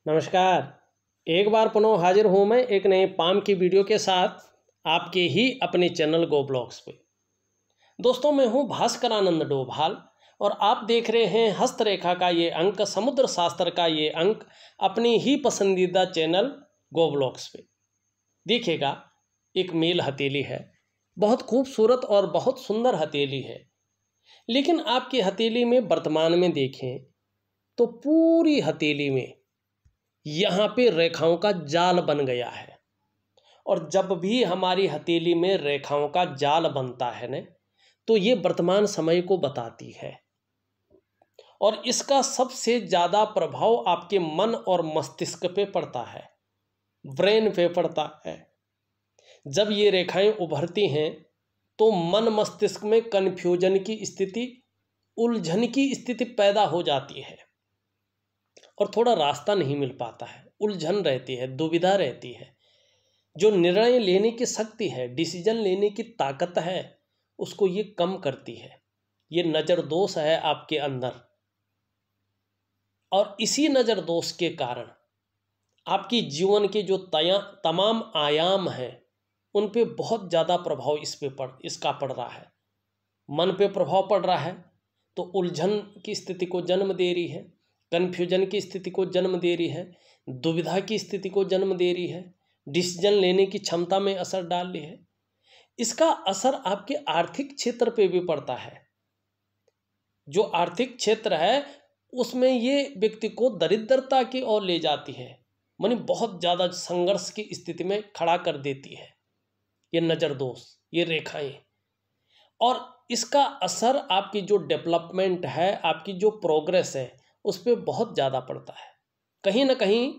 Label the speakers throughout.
Speaker 1: नमस्कार। एक बार पुनः हाजिर हूँ मैं एक नए पाम की वीडियो के साथ आपके ही अपने चैनल गो ब्लॉग्स पे। दोस्तों, मैं हूँ भास्करानंद डोभाल और आप देख रहे हैं हस्तरेखा का ये अंक, समुद्र शास्त्र का ये अंक अपनी ही पसंदीदा चैनल गो ब्लॉग्स पे। देखिएगा, एक मेल हथेली है, बहुत खूबसूरत और बहुत सुंदर हथेली है। लेकिन आपकी हथेली में वर्तमान में देखें तो पूरी हथेली में यहाँ पे रेखाओं का जाल बन गया है। और जब भी हमारी हथेली में रेखाओं का जाल बनता है न, तो ये वर्तमान समय को बताती है। और इसका सबसे ज़्यादा प्रभाव आपके मन और मस्तिष्क पे पड़ता है, ब्रेन पे पड़ता है। जब ये रेखाएं उभरती हैं तो मन मस्तिष्क में कन्फ्यूजन की स्थिति, उलझन की स्थिति पैदा हो जाती है और थोड़ा रास्ता नहीं मिल पाता है, उलझन रहती है, दुविधा रहती है। जो निर्णय लेने की शक्ति है, डिसीजन लेने की ताकत है, उसको ये कम करती है। ये नज़र दोष है आपके अंदर और इसी नज़र दोष के कारण आपकी जीवन के जो तमाम आयाम हैं उन पे बहुत ज़्यादा प्रभाव इसका पड़ रहा है। मन पे प्रभाव पड़ रहा है तो उलझन की स्थिति को जन्म दे रही है, कन्फ्यूजन की स्थिति को जन्म दे रही है, दुविधा की स्थिति को जन्म दे रही है, डिसीजन लेने की क्षमता में असर डाल रही है। इसका असर आपके आर्थिक क्षेत्र पे भी पड़ता है। जो आर्थिक क्षेत्र है उसमें ये व्यक्ति को दरिद्रता की ओर ले जाती है, मानी बहुत ज़्यादा संघर्ष की स्थिति में खड़ा कर देती है ये नज़र दोष, ये रेखाएं। और इसका असर आपकी जो डेवलपमेंट है, आपकी जो प्रोग्रेस है, उस पर बहुत ज़्यादा पड़ता है। कहीं ना कहीं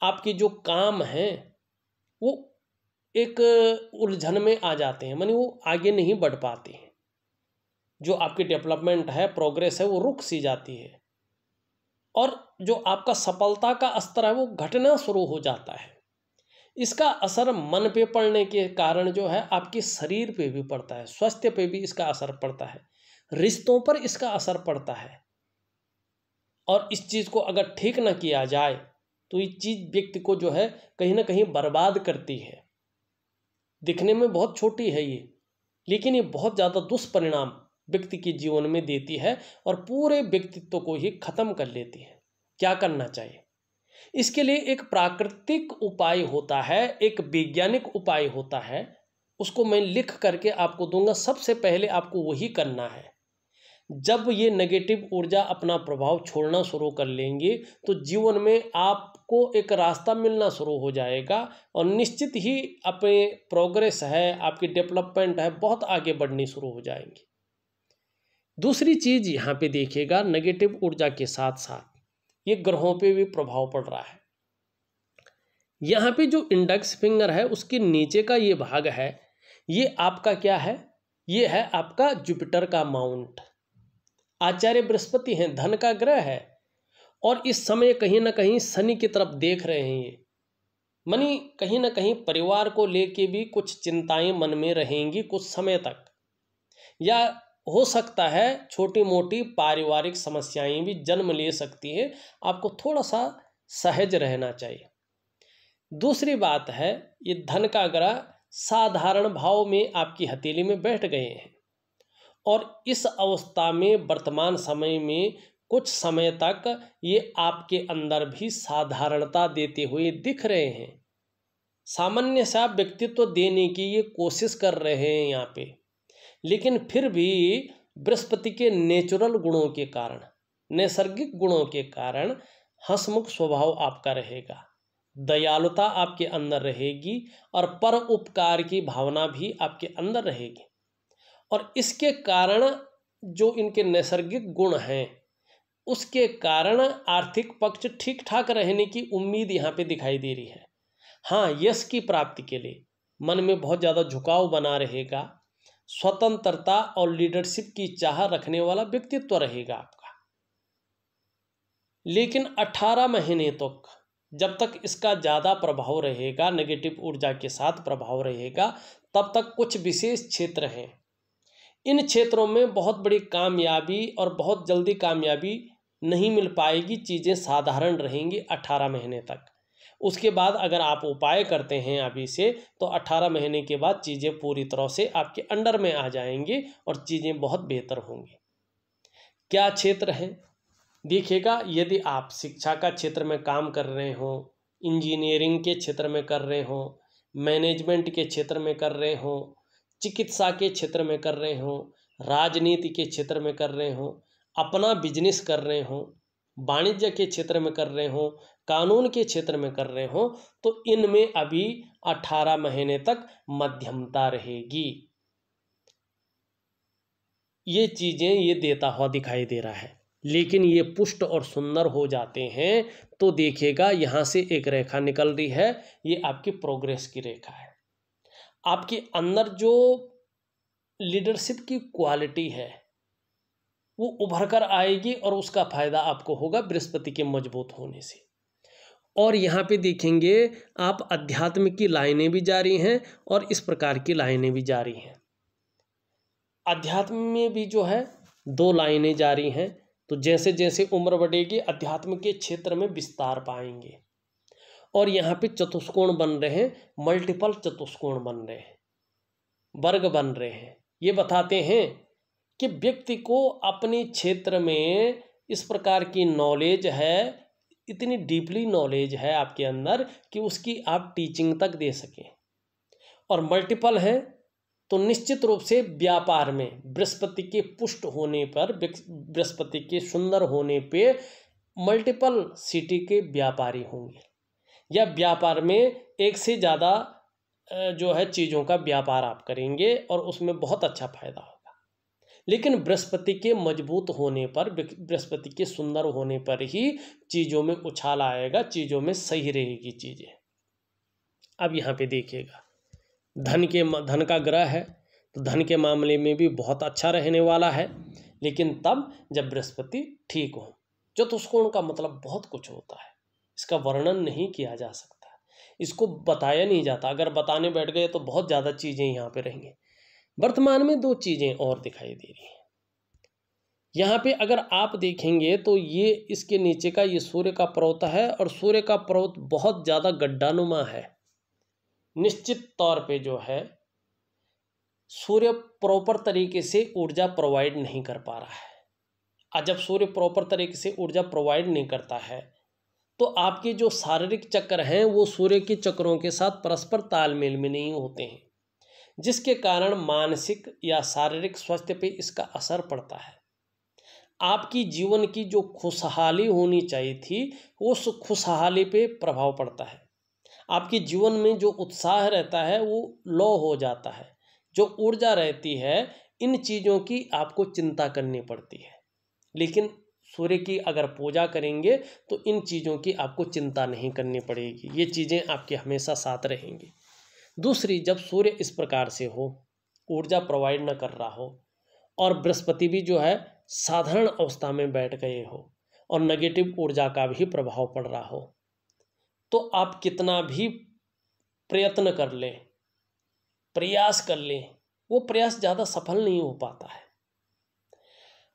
Speaker 1: आपके जो काम हैं वो एक उलझन में आ जाते हैं, मानी वो आगे नहीं बढ़ पाते हैं। जो आपकी डेवलपमेंट है, प्रोग्रेस है, वो रुक सी जाती है और जो आपका सफलता का स्तर है वो घटना शुरू हो जाता है। इसका असर मन पे पड़ने के कारण जो है आपके शरीर पे भी पड़ता है, स्वास्थ्य पे भी इसका असर पड़ता है, रिश्तों पर इसका असर पड़ता है। और इस चीज़ को अगर ठीक ना किया जाए तो ये चीज़ व्यक्ति को जो है कहीं ना कहीं बर्बाद करती है। दिखने में बहुत छोटी है ये, लेकिन ये बहुत ज़्यादा दुष्परिणाम व्यक्ति के जीवन में देती है और पूरे व्यक्तित्व को ही खत्म कर लेती है। क्या करना चाहिए? इसके लिए एक प्राकृतिक उपाय होता है, एक वैज्ञानिक उपाय होता है, उसको मैं लिख करके आपको दूंगा। सबसे पहले आपको वही करना है। जब ये नेगेटिव ऊर्जा अपना प्रभाव छोड़ना शुरू कर लेंगे तो जीवन में आपको एक रास्ता मिलना शुरू हो जाएगा और निश्चित ही अपने प्रोग्रेस है, आपकी डेवलपमेंट है, बहुत आगे बढ़नी शुरू हो जाएंगी। दूसरी चीज़ यहाँ पे देखिएगा, नेगेटिव ऊर्जा के साथ साथ ये ग्रहों पे भी प्रभाव पड़ रहा है। यहाँ पे जो इंडेक्स फिंगर है उसके नीचे का ये भाग है, ये आपका क्या है? ये है आपका जुपिटर का माउंट। आचार्य बृहस्पति हैं, धन का ग्रह है और इस समय कहीं ना कहीं शनि की तरफ देख रहे हैं। ये मनी कहीं ना कहीं परिवार को लेके भी कुछ चिंताएं मन में रहेंगी कुछ समय तक, या हो सकता है छोटी मोटी पारिवारिक समस्याएं भी जन्म ले सकती हैं। आपको थोड़ा सा सहज रहना चाहिए। दूसरी बात है, ये धन का ग्रह साधारण भाव में आपकी हथेली में बैठ गए हैं और इस अवस्था में वर्तमान समय में कुछ समय तक ये आपके अंदर भी साधारणता देते हुए दिख रहे हैं। सामान्य सा व्यक्तित्व देने की ये कोशिश कर रहे हैं यहाँ पे, लेकिन फिर भी बृहस्पति के नेचुरल गुणों के कारण, नैसर्गिक गुणों के कारण हंसमुख स्वभाव आपका रहेगा, दयालुता आपके अंदर रहेगी और पर उपकार की भावना भी आपके अंदर रहेगी। और इसके कारण जो इनके नैसर्गिक गुण हैं उसके कारण आर्थिक पक्ष ठीक ठाक रहने की उम्मीद यहाँ पे दिखाई दे रही है। हाँ, यश की प्राप्ति के लिए मन में बहुत ज़्यादा झुकाव बना रहेगा, स्वतंत्रता और लीडरशिप की चाह रखने वाला व्यक्तित्व रहेगा आपका। लेकिन 18 महीने तक जब तक इसका ज़्यादा प्रभाव रहेगा, नेगेटिव ऊर्जा के साथ प्रभाव रहेगा, तब तक कुछ विशेष क्षेत्र हैं। इन क्षेत्रों में बहुत बड़ी कामयाबी और बहुत जल्दी कामयाबी नहीं मिल पाएगी, चीज़ें साधारण रहेंगी 18 महीने तक। उसके बाद अगर आप उपाय करते हैं अभी से, तो 18 महीने के बाद चीज़ें पूरी तरह से आपके अंडर में आ जाएंगी और चीज़ें बहुत बेहतर होंगी। क्या क्षेत्र है? देखिएगा, यदि आप शिक्षा का क्षेत्र में काम कर रहे हो, इंजीनियरिंग के क्षेत्र में कर रहे हो, मैनेजमेंट के क्षेत्र में कर रहे हो, चिकित्सा के क्षेत्र में कर रहे हो, राजनीति के क्षेत्र में कर रहे हो, अपना बिजनेस कर रहे हो, वाणिज्य के क्षेत्र में कर रहे हो, कानून के क्षेत्र में कर रहे हो, तो इनमें अभी 18 महीने तक मध्यमता रहेगी। ये चीज़ें ये देता हुआ दिखाई दे रहा है। लेकिन ये पुष्ट और सुंदर हो जाते हैं तो देखिएगा, यहाँ से एक रेखा निकल रही है, ये आपकी प्रोग्रेस की रेखा है। आपके अंदर जो लीडरशिप की क्वालिटी है वो उभर कर आएगी और उसका फायदा आपको होगा बृहस्पति के मजबूत होने से। और यहाँ पे देखेंगे आप अध्यात्म की लाइनें भी जारी हैं और इस प्रकार की लाइनें भी जारी हैं। अध्यात्म में भी जो है 2 लाइनें जारी हैं, तो जैसे जैसे उम्र बढ़ेगी अध्यात्म के क्षेत्र में विस्तार पाएंगे। और यहाँ पे चतुष्कोण बन रहे हैं, मल्टीपल चतुष्कोण बन रहे हैं, वर्ग बन रहे हैं। ये बताते हैं कि व्यक्ति को अपने क्षेत्र में इस प्रकार की नॉलेज है, इतनी डीपली नॉलेज है आपके अंदर कि उसकी आप टीचिंग तक दे सकें। और मल्टीपल है तो निश्चित रूप से व्यापार में बृहस्पति के पुष्ट होने पर, बृहस्पति के सुंदर होने पे मल्टीपल सिटी के व्यापारी होंगे, या व्यापार में एक से ज़्यादा जो है चीज़ों का व्यापार आप करेंगे और उसमें बहुत अच्छा फायदा होगा। लेकिन बृहस्पति के मजबूत होने पर, बृहस्पति के सुंदर होने पर ही चीज़ों में उछाल आएगा, चीज़ों में सही रहेगी चीज़ें। अब यहाँ पे देखिएगा, धन का ग्रह है तो धन के मामले में भी बहुत अच्छा रहने वाला है, लेकिन तब जब बृहस्पति ठीक हो। चतुष्कोण का मतलब बहुत कुछ होता है, इसका वर्णन नहीं किया जा सकता, इसको बताया नहीं जाता। अगर बताने बैठ गए तो बहुत ज़्यादा चीज़ें यहाँ पे रहेंगी। वर्तमान में 2 चीज़ें और दिखाई दे रही हैं यहाँ पे। अगर आप देखेंगे तो ये इसके नीचे का ये सूर्य का पर्वत है और सूर्य का पर्वत बहुत ज़्यादा गड्ढानुमा है। निश्चित तौर पे जो है सूर्य प्रॉपर तरीके से ऊर्जा प्रोवाइड नहीं कर पा रहा है। और जब सूर्य प्रॉपर तरीके से ऊर्जा प्रोवाइड नहीं करता है तो आपके जो शारीरिक चक्र हैं वो सूर्य के चक्रों के साथ परस्पर तालमेल में नहीं होते हैं, जिसके कारण मानसिक या शारीरिक स्वास्थ्य पे इसका असर पड़ता है। आपकी जीवन की जो खुशहाली होनी चाहिए थी उस खुशहाली पे प्रभाव पड़ता है। आपके जीवन में जो उत्साह रहता है वो लो हो जाता है। जो ऊर्जा रहती है, इन चीज़ों की आपको चिंता करनी पड़ती है। लेकिन सूर्य की अगर पूजा करेंगे तो इन चीज़ों की आपको चिंता नहीं करनी पड़ेगी, ये चीज़ें आपके हमेशा साथ रहेंगी। दूसरी, जब सूर्य इस प्रकार से हो, ऊर्जा प्रोवाइड न कर रहा हो और बृहस्पति भी जो है साधारण अवस्था में बैठ गए हो और नेगेटिव ऊर्जा का भी प्रभाव पड़ रहा हो, तो आप कितना भी प्रयत्न कर लें, प्रयास कर लें, वो प्रयास ज़्यादा सफल नहीं हो पाता है।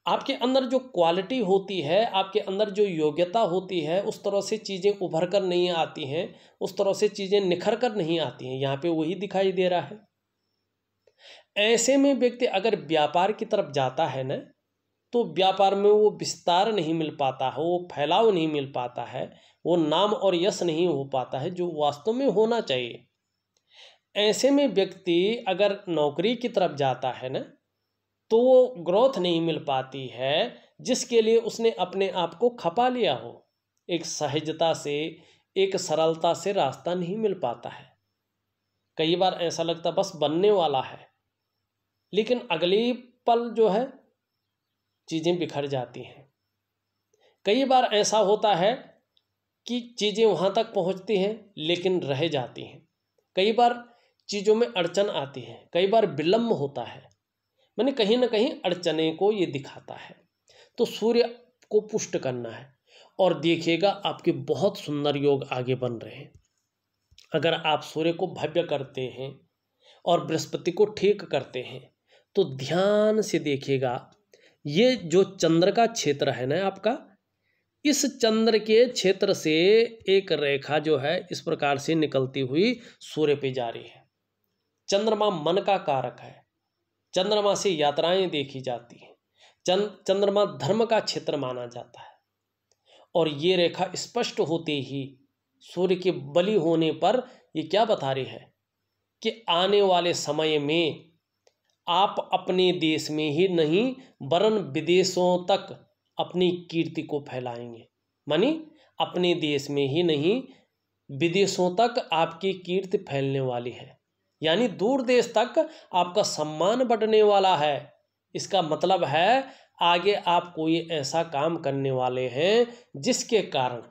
Speaker 1: आपके अंदर जो क्वालिटी होती है, आपके अंदर जो योग्यता होती है, उस तरह से चीज़ें उभर कर नहीं आती हैं, उस तरह से चीज़ें निखर कर नहीं आती हैं। यहाँ पे वही दिखाई दे रहा है। ऐसे में व्यक्ति अगर व्यापार की तरफ जाता है ना, तो व्यापार में वो विस्तार नहीं मिल पाता है, वो फैलाव नहीं मिल पाता है, वो नाम और यश नहीं हो पाता है जो वास्तव में होना चाहिए। ऐसे में व्यक्ति अगर नौकरी की तरफ जाता है ना, तो वो ग्रोथ नहीं मिल पाती है जिसके लिए उसने अपने आप को खपा लिया हो। एक सहजता से, एक सरलता से रास्ता नहीं मिल पाता है। कई बार ऐसा लगता बस बनने वाला है, लेकिन अगली पल जो है चीज़ें बिखर जाती हैं। कई बार ऐसा होता है कि चीज़ें वहाँ तक पहुँचती हैं लेकिन रह जाती हैं। कई बार चीज़ों में अड़चन आती है, कई बार विलम्ब होता है, माने कहीं ना कहीं अड़चने को ये दिखाता है। तो सूर्य को पुष्ट करना है और देखिएगा आपके बहुत सुंदर योग आगे बन रहे हैं। अगर आप सूर्य को भव्य करते हैं और बृहस्पति को ठीक करते हैं तो ध्यान से देखिएगा, ये जो चंद्र का क्षेत्र है ना आपका, इस चंद्र के क्षेत्र से एक रेखा जो है इस प्रकार से निकलती हुई सूर्य पे जा रही है। चंद्रमा मन का कारक है, चंद्रमा से यात्राएं देखी जाती हैं, चंद्रमा धर्म का क्षेत्र माना जाता है। और ये रेखा स्पष्ट होते ही सूर्य के बलि होने पर ये क्या बता रही है कि आने वाले समय में आप अपने देश में ही नहीं वरन विदेशों तक अपनी कीर्ति को फैलाएंगे। मानी अपने देश में ही नहीं विदेशों तक आपकी कीर्ति फैलने वाली है, यानी दूर देश तक आपका सम्मान बढ़ने वाला है। इसका मतलब है आगे आप कोई ऐसा काम करने वाले हैं जिसके कारण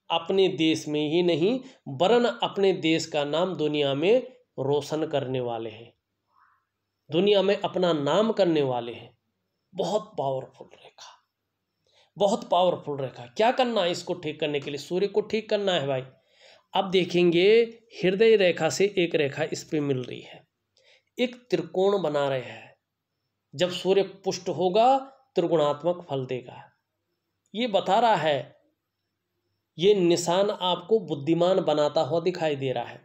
Speaker 1: अपने देश में ही नहीं वरन अपने देश का नाम दुनिया में रोशन करने वाले हैं, दुनिया में अपना नाम करने वाले हैं। बहुत पावरफुल रेखा, बहुत पावरफुल रेखा। क्या करना है इसको ठीक करने के लिए? सूर्य को ठीक करना है भाई। अब देखेंगे हृदय रेखा से एक रेखा इस पे मिल रही है, एक त्रिकोण बना रहे हैं। जब सूर्य पुष्ट होगा त्रिगुणात्मक फल देगा। ये बता रहा है, ये निशान आपको बुद्धिमान बनाता हुआ दिखाई दे रहा है।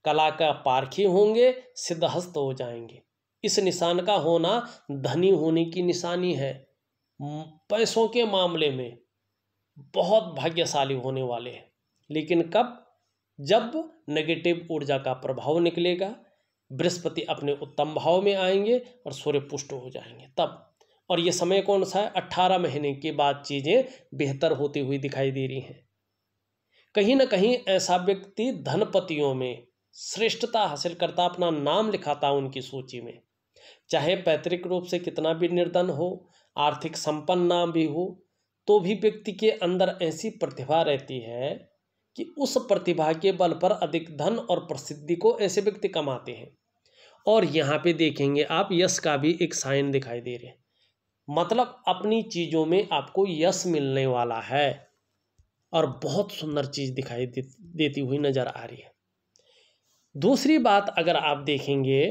Speaker 1: कला का पारखी होंगे, सिद्धहस्त हो जाएंगे। इस निशान का होना धनी होने की निशानी है। पैसों के मामले में बहुत भाग्यशाली होने वाले हैं। लेकिन कब? जब नेगेटिव ऊर्जा का प्रभाव निकलेगा, बृहस्पति अपने उत्तम भाव में आएंगे और सूर्य पुष्ट हो जाएंगे तब। और ये समय कौन सा है? 18 महीने के बाद चीजें बेहतर होती हुई दिखाई दे रही हैं। कहीं ना कहीं ऐसा व्यक्ति धनपतियों में श्रेष्ठता हासिल करता, अपना नाम लिखाता उनकी सूची में। चाहे पैतृक रूप से कितना भी निर्धन हो, आर्थिक संपन्न ना भी हो, तो भी व्यक्ति के अंदर ऐसी प्रतिभा रहती है कि उस प्रतिभा के बल पर अधिक धन और प्रसिद्धि को ऐसे व्यक्ति कमाते हैं। और यहाँ पे देखेंगे आप यश का भी एक साइन दिखाई दे रहे हैं। मतलब अपनी चीज़ों में आपको यश मिलने वाला है और बहुत सुंदर चीज़ दिखाई देती हुई नजर आ रही है। दूसरी बात अगर आप देखेंगे,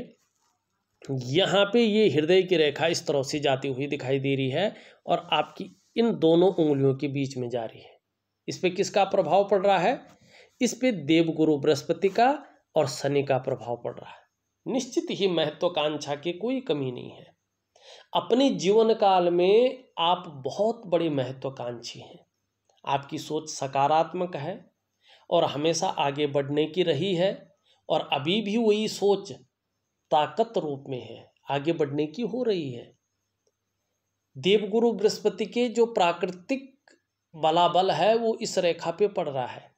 Speaker 1: यहाँ पे ये हृदय की रेखा इस तरह से जाती हुई दिखाई दे रही है और आपकी इन दोनों उंगलियों के बीच में जा रही है। इस पे किसका प्रभाव पड़ रहा है? इस पे देवगुरु बृहस्पति का और शनि का प्रभाव पड़ रहा है। निश्चित ही महत्वाकांक्षा की कोई कमी नहीं है। अपने जीवन काल में आप बहुत बड़े महत्वाकांक्षी हैं। आपकी सोच सकारात्मक है और हमेशा आगे बढ़ने की रही है और अभी भी वही सोच ताकत रूप में है, आगे बढ़ने की हो रही है। देवगुरु बृहस्पति के जो प्राकृतिक बलाबल है वो इस रेखा पे पड़ रहा है,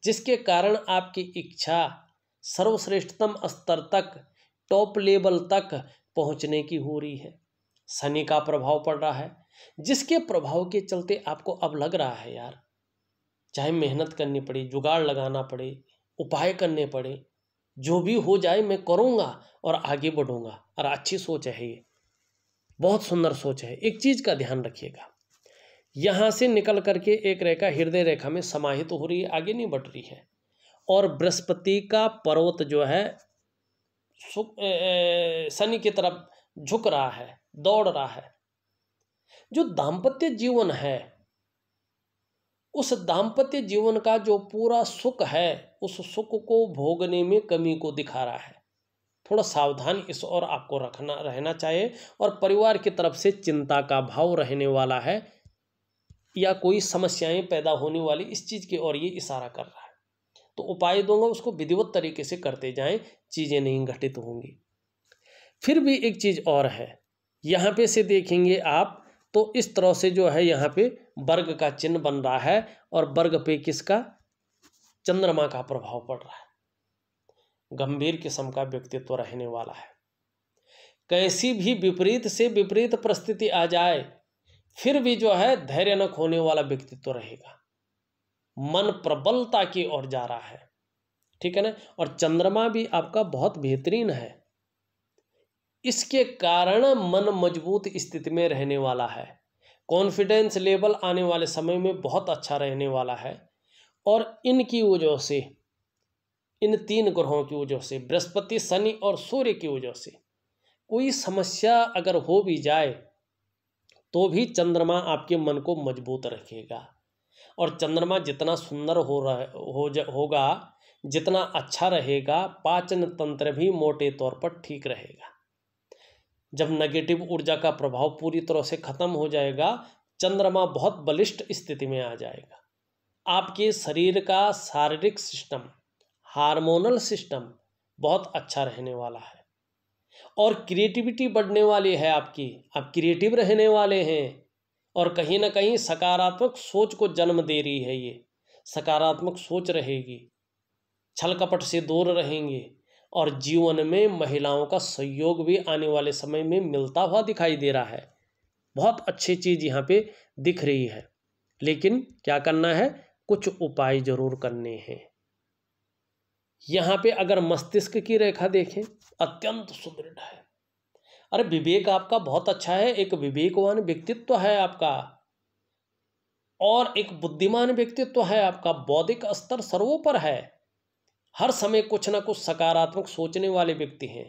Speaker 1: जिसके कारण आपकी इच्छा सर्वश्रेष्ठतम स्तर तक, टॉप लेवल तक पहुंचने की हो रही है। शनि का प्रभाव पड़ रहा है, जिसके प्रभाव के चलते आपको अब लग रहा है यार, चाहे मेहनत करनी पड़े, जुगाड़ लगाना पड़े, उपाय करने पड़े, जो भी हो जाए मैं करूँगा और आगे बढ़ूँगा। और अच्छी सोच है ये, बहुत सुंदर सोच है। एक चीज़ का ध्यान रखिएगा, यहाँ से निकल करके एक रेखा हृदय रेखा में समाहित हो रही है, आगे नहीं बढ़ रही है। और बृहस्पति का पर्वत जो है शनि की तरफ झुक रहा है, दौड़ रहा है। जो दाम्पत्य जीवन है, उस दाम्पत्य जीवन का जो पूरा सुख है, उस सुख को भोगने में कमी को दिखा रहा है। थोड़ा सावधान इस और आपको रहना चाहिए। और परिवार की तरफ से चिंता का भाव रहने वाला है या कोई समस्याएं पैदा होने वाली, इस चीज़ की ओर ये इशारा कर रहा है। तो उपाय दूंगा, उसको विधिवत तरीके से करते जाएं, चीज़ें नहीं घटित होंगी। फिर भी एक चीज़ और है, यहाँ पे से देखेंगे आप तो इस तरह से जो है यहाँ पे वर्ग का चिन्ह बन रहा है और वर्ग पे किसका? चंद्रमा का प्रभाव पड़ रहा है। गंभीर किस्म का व्यक्तित्व रहने वाला है। कैसी भी विपरीत से विपरीत परिस्थिति आ जाए फिर भी जो है धैर्य न खोने वाला व्यक्तित्व रहेगा। मन प्रबलता की ओर जा रहा है, ठीक है ना। और चंद्रमा भी आपका बहुत बेहतरीन है, इसके कारण मन मजबूत स्थिति में रहने वाला है। कॉन्फिडेंस लेवल आने वाले समय में बहुत अच्छा रहने वाला है। और इनकी वजह से, इन तीन ग्रहों की वजह से, बृहस्पति, शनि और सूर्य की वजह से कोई समस्या अगर हो भी जाए तो भी चंद्रमा आपके मन को मजबूत रखेगा। और चंद्रमा जितना सुंदर होगा, जितना अच्छा रहेगा, पाचन तंत्र भी मोटे तौर पर ठीक रहेगा। जब नेगेटिव ऊर्जा का प्रभाव पूरी तरह से खत्म हो जाएगा, चंद्रमा बहुत बलिष्ठ स्थिति में आ जाएगा। आपके शरीर का शारीरिक सिस्टम, हार्मोनल सिस्टम बहुत अच्छा रहने वाला है और क्रिएटिविटी बढ़ने वाली है आपकी। आप क्रिएटिव रहने वाले हैं और कहीं ना कहीं सकारात्मक सोच को जन्म दे रही है। ये सकारात्मक सोच रहेगी, छल कपट से दूर रहेंगे और जीवन में महिलाओं का सहयोग भी आने वाले समय में मिलता हुआ दिखाई दे रहा है। बहुत अच्छी चीज़ यहाँ पे दिख रही है, लेकिन क्या करना है, कुछ उपाय जरूर करने हैं। यहाँ पे अगर मस्तिष्क की रेखा देखें, अत्यंत सुदृढ़ है। अरे विवेक आपका बहुत अच्छा है, एक विवेकवान व्यक्तित्व है आपका और एक बुद्धिमान व्यक्तित्व है आपका। बौद्धिक स्तर सर्वोपर है, हर समय कुछ ना कुछ सकारात्मक सोचने वाले व्यक्ति हैं।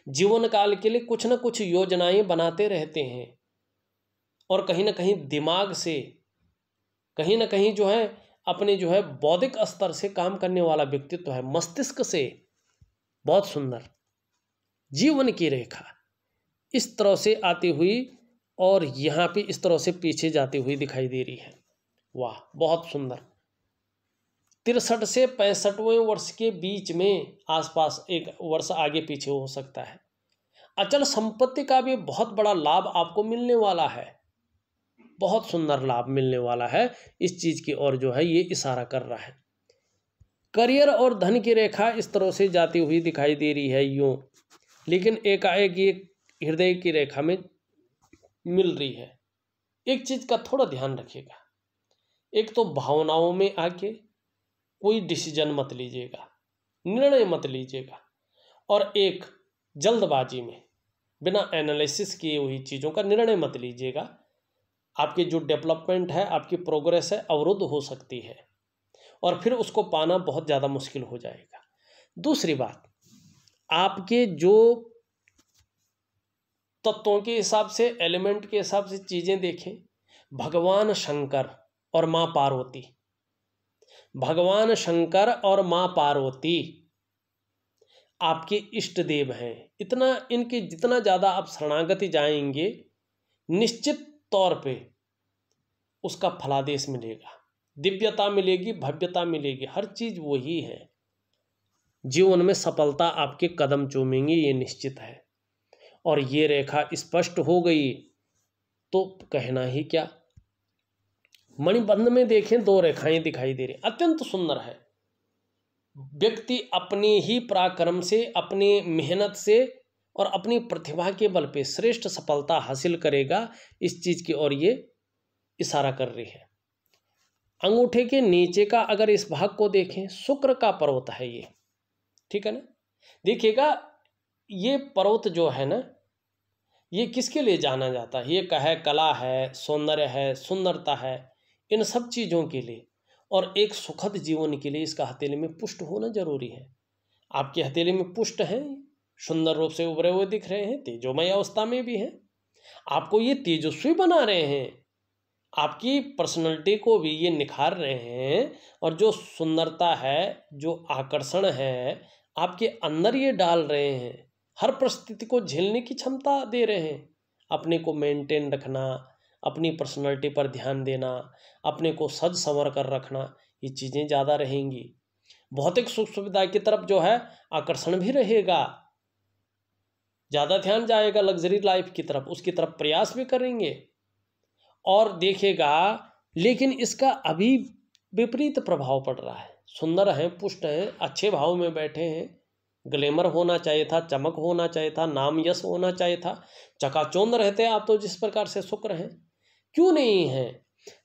Speaker 1: जीवन काल के लिए कुछ ना कुछ योजनाएं बनाते रहते हैं और कहीं ना कहीं दिमाग से, कहीं ना कहीं जो है अपने जो है बौद्धिक स्तर से काम करने वाला व्यक्तित्व है। मस्तिष्क से बहुत सुंदर जीवन की रेखा इस तरह से आती हुई और यहाँ पे इस तरह से पीछे जाती हुई दिखाई दे रही है। वाह, बहुत सुंदर। 63 से 65वें वर्ष के बीच में आसपास, एक वर्ष आगे पीछे हो सकता है। अचल संपत्ति का भी बहुत बड़ा लाभ आपको मिलने वाला है, बहुत सुंदर लाभ मिलने वाला है। इस चीज की ओर जो है ये इशारा कर रहा है। करियर और धन की रेखा इस तरह से जाती हुई दिखाई दे रही है यूं, लेकिन एकाएक ये हृदय की रेखा में मिल रही है। एक चीज का थोड़ा ध्यान रखिएगा, एक तो भावनाओं में आके कोई डिसीजन मत लीजिएगा, निर्णय मत लीजिएगा, और एक जल्दबाजी में बिना एनालिसिस किए हुई चीज़ों का निर्णय मत लीजिएगा। आपकी जो डेवलपमेंट है, आपकी प्रोग्रेस है, अवरुद्ध हो सकती है और फिर उसको पाना बहुत ज़्यादा मुश्किल हो जाएगा। दूसरी बात, आपके जो तत्वों के हिसाब से, एलिमेंट के हिसाब से चीज़ें देखें, भगवान शंकर और माँ पार्वती, भगवान शंकर और माँ पार्वती आपके इष्ट देव हैं। इतना इनके जितना ज़्यादा आप शरणागति जाएंगे, निश्चित तौर पे उसका फलादेश मिलेगा, दिव्यता मिलेगी, भव्यता मिलेगी, हर चीज़ वही है। जीवन में सफलता आपके कदम चूमेंगी, ये निश्चित है। और ये रेखा स्पष्ट हो गई तो कहना ही क्या। मणिबंध में देखें, 2 रेखाएं दिखाई दे रही, अत्यंत सुंदर है। व्यक्ति अपने ही पराक्रम से, अपनी मेहनत से और अपनी प्रतिभा के बल पे श्रेष्ठ सफलता हासिल करेगा, इस चीज की ओर ये इशारा कर रही है। अंगूठे के नीचे का अगर इस भाग को देखें, शुक्र का पर्वत है ये, ठीक है ना। देखिएगा, ये पर्वत जो है ना, ये किसके लिए जाना जाता है, ये कला है, सौंदर्य है, सुंदरता है, इन सब चीज़ों के लिए और एक सुखद जीवन के लिए इसका हथेली में पुष्ट होना जरूरी है। आपकी हथेली में पुष्ट हैं, सुंदर रूप से उभरे हुए दिख रहे हैं, तेजोमय अवस्था में भी हैं, आपको ये तेजस्वी बना रहे हैं, आपकी पर्सनैलिटी को भी ये निखार रहे हैं और जो सुंदरता है, जो आकर्षण है, आपके अंदर ये डाल रहे हैं। हर परिस्थिति को झेलने की क्षमता दे रहे हैं। अपने को मेंटेन रखना, अपनी पर्सनैलिटी पर ध्यान देना, अपने को सज संवर कर रखना, ये चीज़ें ज़्यादा रहेंगी। भौतिक सुख सुविधा की तरफ जो है आकर्षण भी रहेगा, ज़्यादा ध्यान जाएगा लग्जरी लाइफ की तरफ, उसकी तरफ प्रयास भी करेंगे और देखेगा। लेकिन इसका अभी विपरीत प्रभाव पड़ रहा है। सुंदर हैं, पुष्ट हैं, अच्छे भाव में बैठे हैं, ग्लैमर होना चाहिए था, चमक होना चाहिए था, नाम यश होना चाहिए था, चकाचौंध रहते आप तो जिस प्रकार से शुक्र हैं, क्यों नहीं हैं?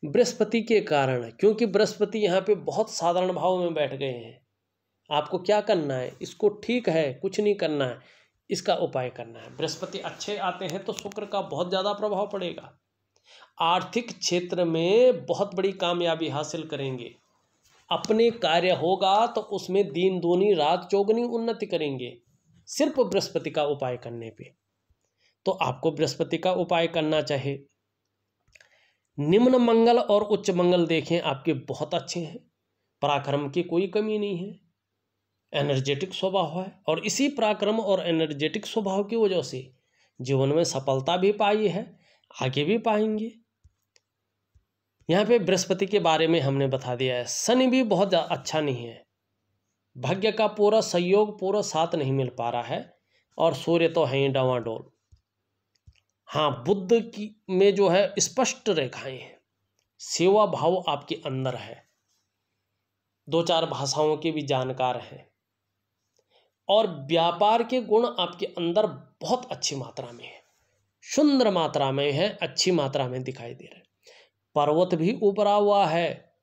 Speaker 1: बृहस्पति के कारण, क्योंकि बृहस्पति यहाँ पे बहुत साधारण भाव में बैठ गए हैं। आपको क्या करना है, इसको ठीक है, कुछ नहीं करना है, इसका उपाय करना है। बृहस्पति अच्छे आते हैं तो शुक्र का बहुत ज़्यादा प्रभाव पड़ेगा। आर्थिक क्षेत्र में बहुत बड़ी कामयाबी हासिल करेंगे। अपने कार्य होगा तो उसमें दिन दूनी रात चौगुनी उन्नति करेंगे, सिर्फ बृहस्पति का उपाय करने पे। तो आपको बृहस्पति का उपाय करना चाहिए। निम्न मंगल और उच्च मंगल देखें आपके बहुत अच्छे हैं, पराक्रम की कोई कमी नहीं है, एनर्जेटिक स्वभाव है और इसी पराक्रम और एनर्जेटिक स्वभाव की वजह से जीवन में सफलता भी पाई है, आगे भी पाएंगे। यहाँ पे बृहस्पति के बारे में हमने बता दिया है। शनि भी बहुत अच्छा नहीं है, भाग्य का पूरा सहयोग पूरा साथ नहीं मिल पा रहा है और सूर्य तो है ही डावाडोल। हाँ, बुध की में जो है स्पष्ट रेखाएं हैं, सेवा भाव आपके अंदर है, 2-4 भाषाओं के भी जानकार हैं और व्यापार के गुण आपके अंदर बहुत अच्छी मात्रा में है, सुंदर मात्रा में है, अच्छी मात्रा में दिखाई दे रहे हैं। पर्वत भी उभरा हुआ है,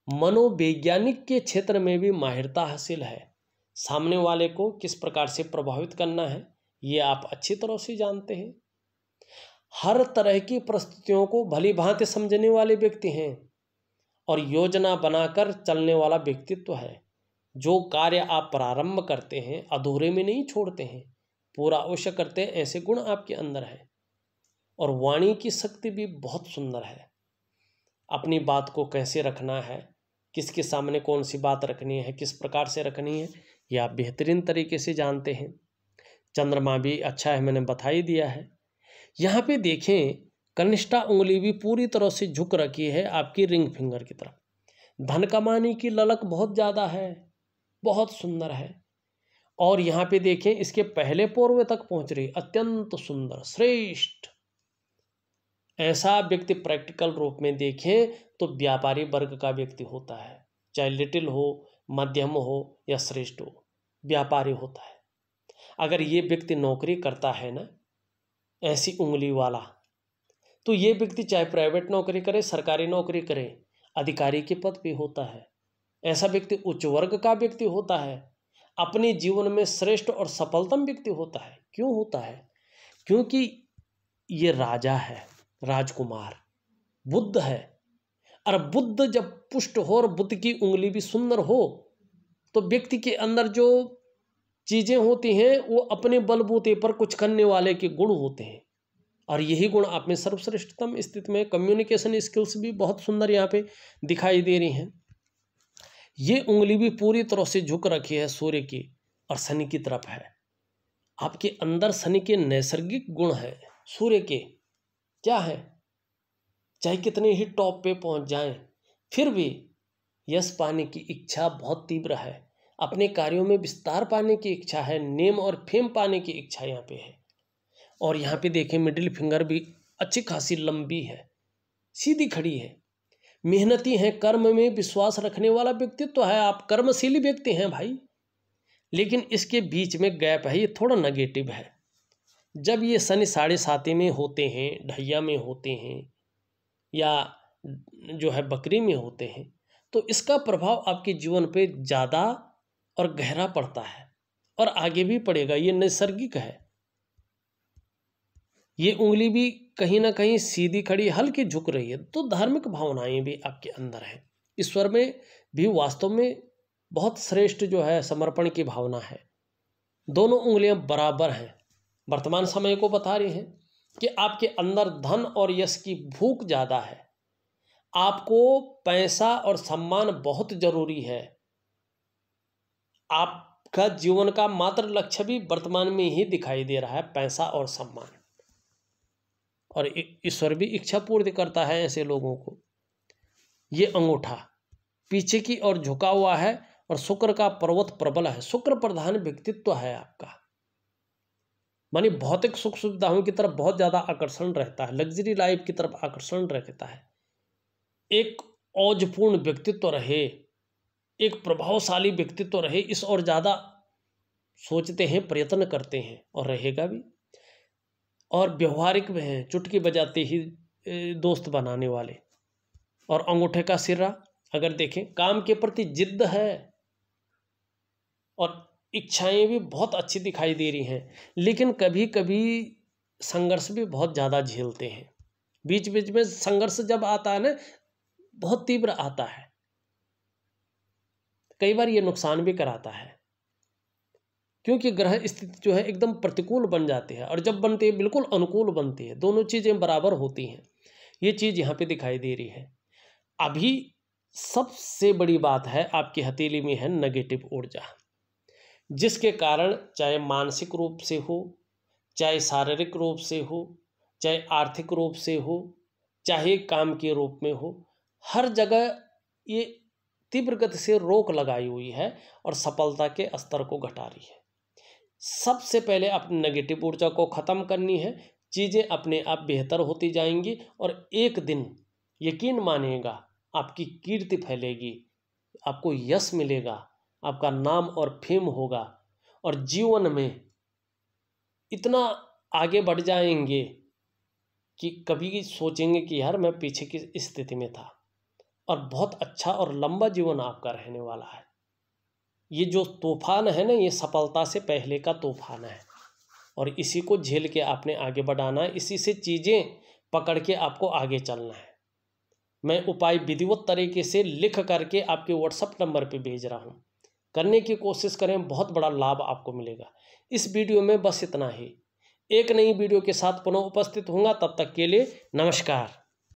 Speaker 1: मनोवैज्ञानिक के क्षेत्र में भी माहिरता हासिल है, सामने वाले को किस प्रकार से प्रभावित करना है ये आप अच्छी तरह से जानते हैं। हर तरह की परिस्थितियों को भली भांति समझने वाले व्यक्ति हैं और योजना बनाकर चलने वाला व्यक्तित्व है। जो कार्य आप प्रारंभ करते हैं अधूरे में नहीं छोड़ते हैं, पूरा अवश्य करते हैं, ऐसे गुण आपके अंदर है। और वाणी की शक्ति भी बहुत सुंदर है, अपनी बात को कैसे रखना है, किसके सामने कौन सी बात रखनी है, किस प्रकार से रखनी है, ये आप बेहतरीन तरीके से जानते हैं। चंद्रमा भी अच्छा है, मैंने बता ही दिया है। यहाँ पे देखें कनिष्ठा उंगली भी पूरी तरह से झुक रखी है आपकी रिंग फिंगर की तरफ। धन कमाने की ललक बहुत ज़्यादा है, बहुत सुंदर है। और यहाँ पे देखें इसके पहले पोर्वे तक पहुँच रही, अत्यंत सुंदर श्रेष्ठ। ऐसा व्यक्ति प्रैक्टिकल रूप में देखें तो व्यापारी वर्ग का व्यक्ति होता है, चाहे लिटिल हो, मध्यम हो या श्रेष्ठ हो, व्यापारी होता है। अगर ये व्यक्ति नौकरी करता है ना ऐसी उंगली वाला, तो ये व्यक्ति चाहे प्राइवेट नौकरी करे, सरकारी नौकरी करे, अधिकारी के पद पे होता है। ऐसा व्यक्ति उच्च वर्ग का व्यक्ति होता है, अपने जीवन में श्रेष्ठ और सफलतम व्यक्ति होता है। क्यों होता है? क्योंकि ये राजा है, राजकुमार बुद्ध है। और बुद्ध जब पुष्ट हो और बुद्ध की उंगली भी सुंदर हो तो व्यक्ति के अंदर जो चीज़ें होती हैं वो अपने बलबूते पर कुछ करने वाले के गुण होते हैं और यही गुण आप में सर्वश्रेष्ठतम स्थिति में। कम्युनिकेशन स्किल्स भी बहुत सुंदर यहाँ पे दिखाई दे रही हैं। ये उंगली भी पूरी तरह से झुक रखी है सूर्य की और शनि की तरफ है। आपके अंदर शनि के नैसर्गिक गुण है, सूर्य के क्या है, चाहे कितने ही टॉप पे पहुंच जाएं फिर भी यश पाने की इच्छा बहुत तीव्र है, अपने कार्यों में विस्तार पाने की इच्छा है, नेम और फेम पाने की इच्छा यहाँ पे है। और यहाँ पे देखें मिडिल फिंगर भी अच्छी खासी लंबी है, सीधी खड़ी है, मेहनती है, कर्म में विश्वास रखने वाला व्यक्तित्व है, आप कर्मशीली व्यक्ति हैं भाई। लेकिन इसके बीच में गैप है, ये थोड़ा नेगेटिव है। जब ये शनि 7.5 में होते हैं, ढैया में होते हैं या जो है बकरी में होते हैं तो इसका प्रभाव आपके जीवन पे ज़्यादा और गहरा पड़ता है और आगे भी पड़ेगा, ये नैसर्गिक है। ये उंगली भी कहीं ना कहीं सीधी खड़ी हल्की झुक रही है, तो धार्मिक भावनाएं भी आपके अंदर हैं। ईश्वर में भी वास्तव में बहुत श्रेष्ठ जो है समर्पण की भावना है। दोनों उंगलियां बराबर हैं, वर्तमान समय को बता रही हैं कि आपके अंदर धन और यश की भूख ज़्यादा है, आपको पैसा और सम्मान बहुत जरूरी है। आपका जीवन का मात्र लक्ष्य भी वर्तमान में ही दिखाई दे रहा है, पैसा और सम्मान। और ईश्वर भी इच्छा पूर्ति करता है ऐसे लोगों को। ये अंगूठा पीछे की ओर झुका हुआ है और शुक्र का पर्वत प्रबल है, शुक्र प्रधान व्यक्तित्व है आपका, मानी भौतिक सुख सुविधाओं की तरफ बहुत ज़्यादा आकर्षण रहता है, लग्जरी लाइफ की तरफ आकर्षण रहता है। एक औजपूर्ण व्यक्तित्व रहे, एक प्रभावशाली व्यक्तित्व रहे, इस और ज़्यादा सोचते हैं, प्रयत्न करते हैं और रहेगा भी। और व्यवहारिक में हैं, चुटकी बजाते ही दोस्त बनाने वाले। और अंगूठे का सिरा अगर देखें, काम के प्रति जिद्द है और इच्छाएं भी बहुत अच्छी दिखाई दे रही हैं, लेकिन कभी कभी संघर्ष भी बहुत ज़्यादा झेलते हैं। बीच बीच में संघर्ष जब आता है ना, बहुत तीव्र आता है, कई बार ये नुकसान भी कराता है, क्योंकि ग्रह स्थिति जो है एकदम प्रतिकूल बन जाती है और जब बनती है बिल्कुल अनुकूल बनती है, दोनों चीज़ें बराबर होती हैं। ये चीज़ यहाँ पे दिखाई दे रही है। अभी सबसे बड़ी बात है आपकी हथेली में है नेगेटिव ऊर्जा, जिसके कारण चाहे मानसिक रूप से हो, चाहे शारीरिक रूप से हो, चाहे आर्थिक रूप से हो, चाहे काम के रूप में हो, हर जगह ये तीव्र गति से रोक लगाई हुई है और सफलता के स्तर को घटा रही है। सबसे पहले अपनी नेगेटिव ऊर्जा को ख़त्म करनी है, चीज़ें अपने आप बेहतर होती जाएंगी और एक दिन यकीन मानिएगा आपकी कीर्ति फैलेगी, आपको यश मिलेगा, आपका नाम और फेम होगा और जीवन में इतना आगे बढ़ जाएंगे कि कभी सोचेंगे कि यार मैं पीछे की स्थिति में था, और बहुत अच्छा और लंबा जीवन आपका रहने वाला है। ये जो तूफान है ना, ये सफलता से पहले का तूफान है और इसी को झेल के आपने आगे बढ़ाना है, इसी से चीज़ें पकड़ के आपको आगे चलना है। मैं उपाय विधिवत तरीके से लिख करके आपके व्हाट्सएप नंबर पे भेज रहा हूँ, करने की कोशिश करें, बहुत बड़ा लाभ आपको मिलेगा। इस वीडियो में बस इतना ही। एक नई वीडियो के साथ पुनः उपस्थित होऊंगा, तब तक के लिए नमस्कार।